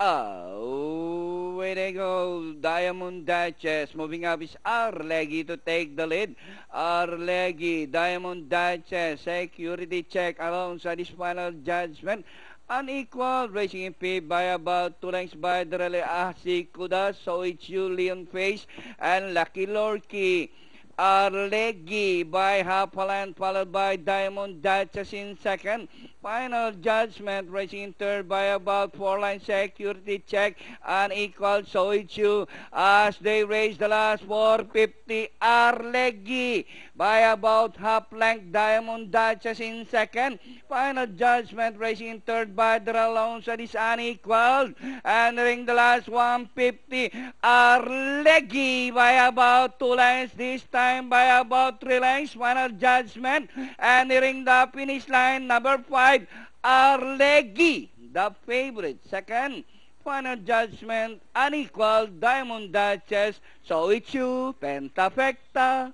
Oh, way they go. Diamond Duchess moving up is Arleggy to take the lead. Arleggy, Diamond Duchess, security check alongside his final judgment. Unequal, racing in P by about 2 lengths by the relay Kuda, so it's Julian Face and Lucky Lorky. Arleggy by half a length, followed by Diamond Duchess in second. Final judgment, racing in third by about 4 lengths, security check, unequal, so it's you as they race the last 450. Arleggy by about half length, Diamond Duchess in second. Final judgment, racing in third by the alongside is unequal, entering the last 150. Arleggy by about 2 lengths, this time by about 3 lengths. Final judgment, entering the finish line, number 5, Arleggy, the favorite. Second, final judgment, unequal, Diamond Duchess, so it's you, Pentafecta.